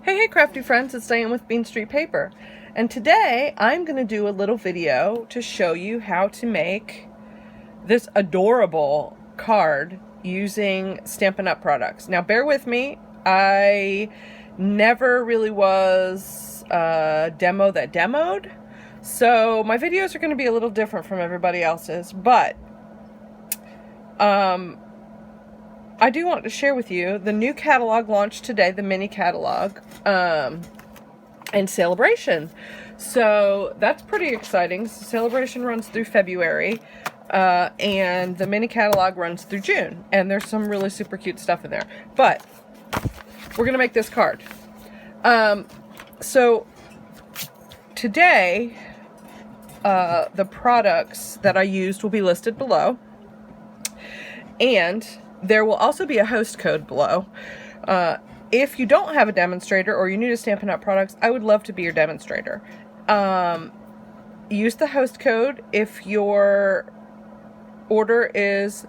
Hey crafty friends, it's Diane with Bean Street Paper, and today I'm going to do a little video to show you how to make this adorable card using Stampin' Up! Products. Now bear with me, I never really was a demo that demoed, so my videos are going to be a little different from everybody else's, but I do want to share with you the new catalog launched today, the mini catalog, and Celebration. So that's pretty exciting. So Celebration runs through February, and the mini catalog runs through June. And there's some really super cute stuff in there. But we're going to make this card. So today, the products that I used will be listed below. And there will also be a host code below. If you don't have a demonstrator or you're new to Stampin' Up! Products, I would love to be your demonstrator. Use the host code if your order is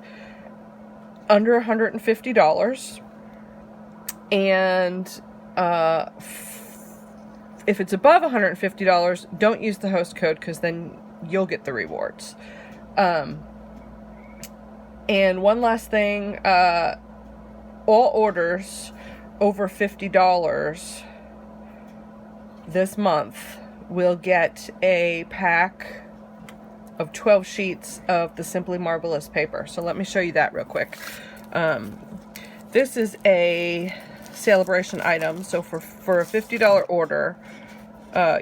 under $150. And if it's above $150, don't use the host code because then you'll get the rewards. And one last thing, all orders over $50 this month will get a pack of 12 sheets of the Simply Marbleous paper. So let me show you that real quick. This is a Celebration item, so for a $50 order,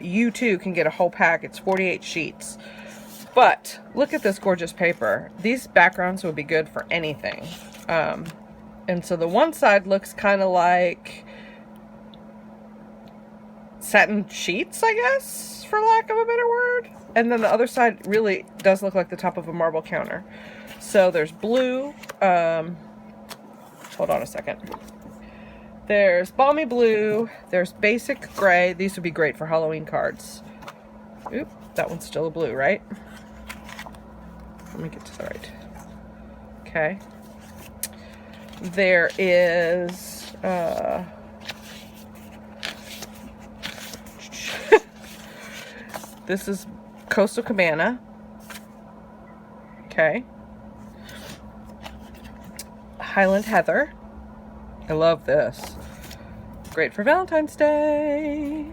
you too can get a whole pack. It's 48 sheets. But look at this gorgeous paper. These backgrounds would be good for anything. And so the one side looks kind of like satin sheets, I guess, for lack of a better word. And then the other side really does look like the top of a marble counter. So there's blue. Hold on a second. There's balmy blue. There's basic gray. These would be great for Halloween cards. Oop, that one's still a blue, right? Let me get to the right. Okay. There is this is Coastal Cabana. Okay. Highland Heather. I love this. Great for Valentine's Day.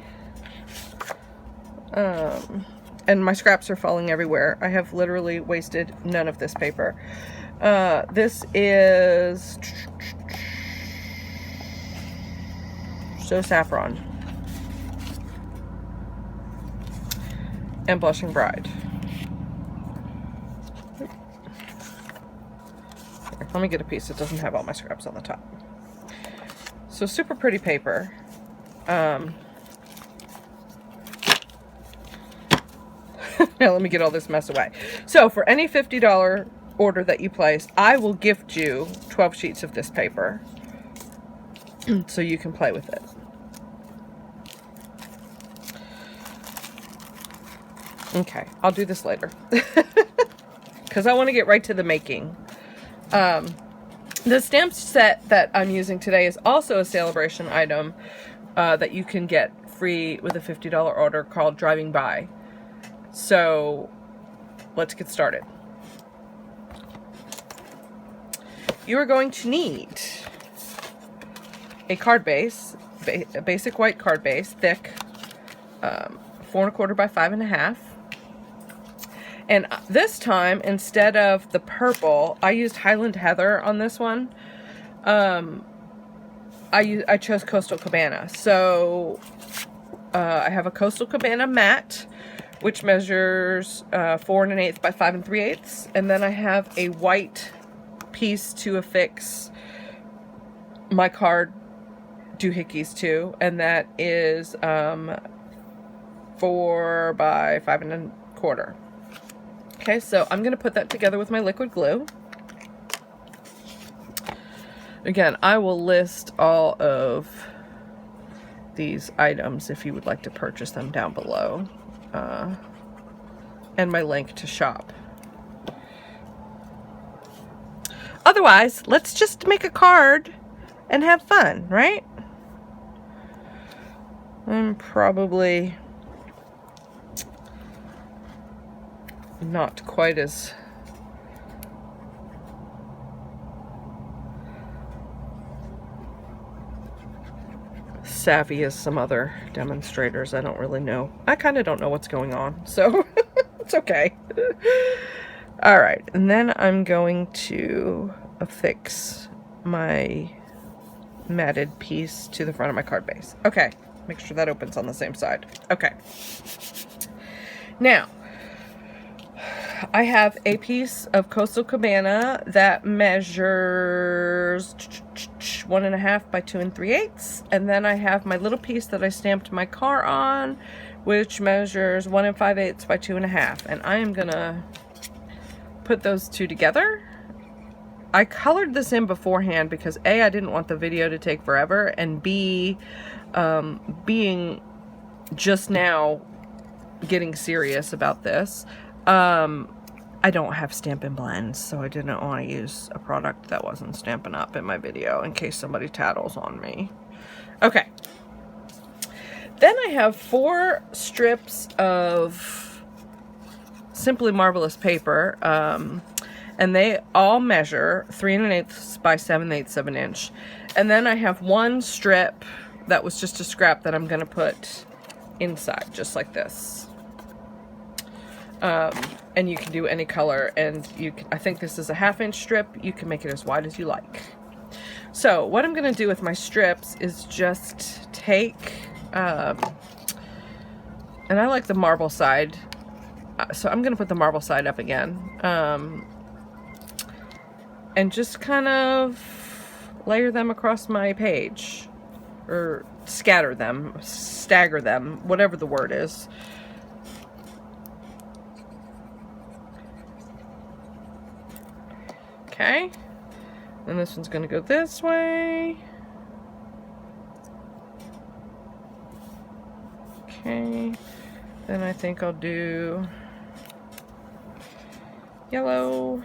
And my scraps are falling everywhere. I have literally wasted none of this paper. This is So Saffron. And Blushing Bride. Here, let me get a piece that doesn't have all my scraps on the top. So super pretty paper. Now let me get all this mess away. So for any $50 order that you place, I will gift you 12 sheets of this paper so you can play with it. Okay, I'll do this later because I want to get right to the making. The stamp set that I'm using today is also a Celebration item that you can get free with a $50 order called Driving By. So let's get started. You are going to need a card base, a basic white card base, thick, 4 1/4 by 5 1/2. And this time, instead of the purple, I used Highland Heather on this one. I chose Coastal Cabana. So I have a Coastal Cabana matte, which measures 4 1/8 by 5 3/8, and then I have a white piece to affix my card doohickeys to, and that is 4 by 5 1/4. Okay, so I'm gonna put that together with my liquid glue. Again, I will list all of these items if you would like to purchase them down below. And my link to shop. Otherwise, let's just make a card and have fun, right? I'm probably not quite as savvy as some other demonstrators. I don't really know. I kind of don't know what's going on, so it's okay. All right, and then I'm going to affix my matted piece to the front of my card base. Okay, make sure that opens on the same side. Okay. Now, I have a piece of Coastal Cabana that measures 1.5 by 2 3/8, and then I have my little piece that I stamped my car on, which measures 1 5/8 by 2.5, and I am gonna put those two together. I colored this in beforehand because A, I didn't want the video to take forever, and B, being just now getting serious about this, I don't have Stampin' blends, so I didn't want to use a product that wasn't Stampin' Up in my video in case somebody tattles on me. Okay. Then I have 4 strips of Simply Marbleous paper, and they all measure 3 1/8 by 7/8 of an inch. And then I have 1 strip that was just a scrap that I'm going to put inside, just like this. And you can do any color, and you can, I think this is a 1/2 inch strip. You can make it as wide as you like. So what I'm going to do with my strips is just take, and I like the marble side, so I'm going to put the marble side up again, and just kind of layer them across my page, or scatter them, stagger them, whatever the word is. Okay, and this one's gonna go this way. Okay, then I think I'll do yellow.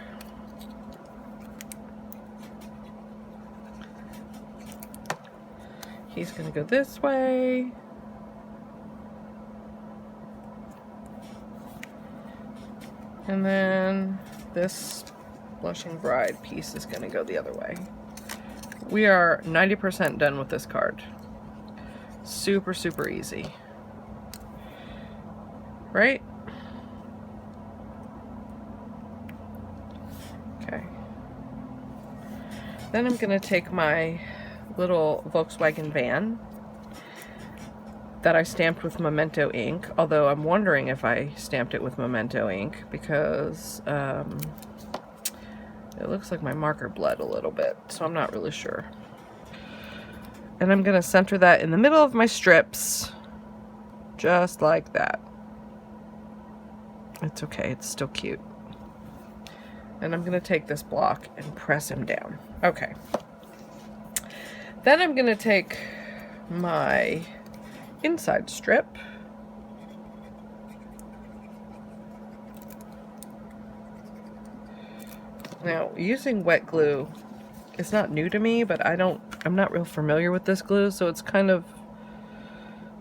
He's gonna go this way. And then this Blushing Bride piece is gonna go the other way. We are 90% done with this card. Super, super easy. Right? Okay. Then I'm gonna take my little Volkswagen van that I stamped with Memento ink, although I'm wondering if I stamped it with Memento ink because it looks like my marker bled a little bit, so I'm not really sure. And I'm gonna center that in the middle of my strips, just like that. It's okay, it's still cute. And I'm gonna take this block and press him down. Okay. Then I'm gonna take my inside strip, now using wet glue is not new to me, but I'm not real familiar with this glue, so it's kind of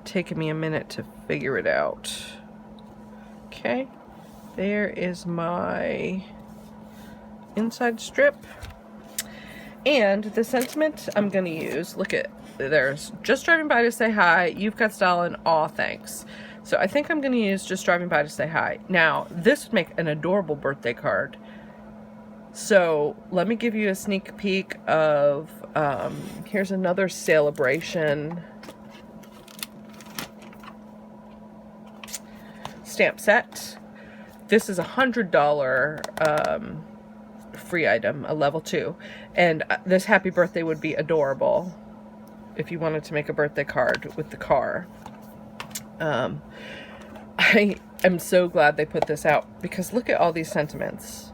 taken me a minute to figure it out. Okay, there is my inside strip. And the sentiment I'm going to use, look at, there's just driving by to say hi, you've got style, and aw, thanks. So I think I'm going to use just driving by to say hi. Now, this would make an adorable birthday card. So let me give you a sneak peek of, here's another celebration stamp set. This is $100 free item, a level 2, and this happy birthday would be adorable if you wanted to make a birthday card with the car. I am so glad they put this out because look at all these sentiments: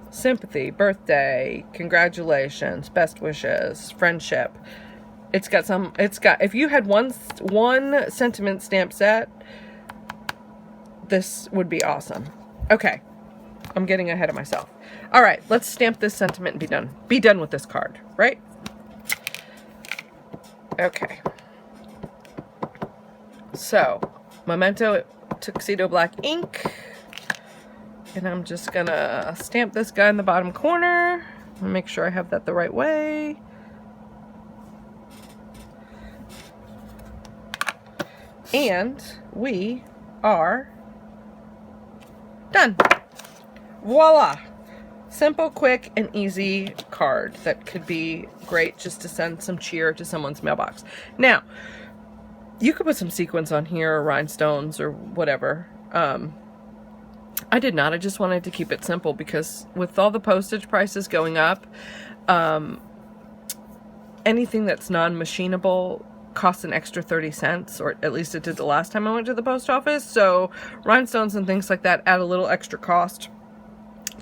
sympathy, birthday, congratulations, best wishes, friendship. It's got, if you had one sentiment stamp set, this would be awesome. Okay, I'm getting ahead of myself. All right, let's stamp this sentiment and be done. Be done with this card, right? Okay. So, Memento Tuxedo Black ink. And I'm just gonna stamp this guy in the bottom corner. Make sure I have that the right way. And we are done. Voila! Simple, quick, and easy card that could be great just to send some cheer to someone's mailbox. Now, you could put some sequins on here, or rhinestones, or whatever. I did not. I just wanted to keep it simple because with all the postage prices going up, anything that's non-machinable costs an extra 30 cents, or at least it did the last time I went to the post office. So rhinestones and things like that add a little extra cost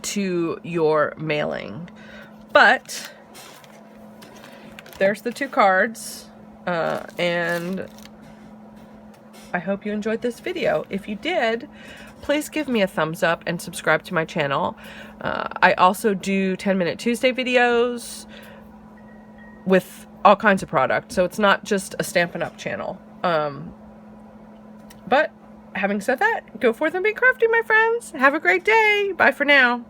to your mailing. But there's the 2 cards, and I hope you enjoyed this video. If you did, please give me a thumbs up and subscribe to my channel. I also do 10-minute Tuesday videos with all kinds of products, so it's not just a Stampin' Up channel. But having said that, go forth and be crafty, my friends. Have a great day. Bye for now.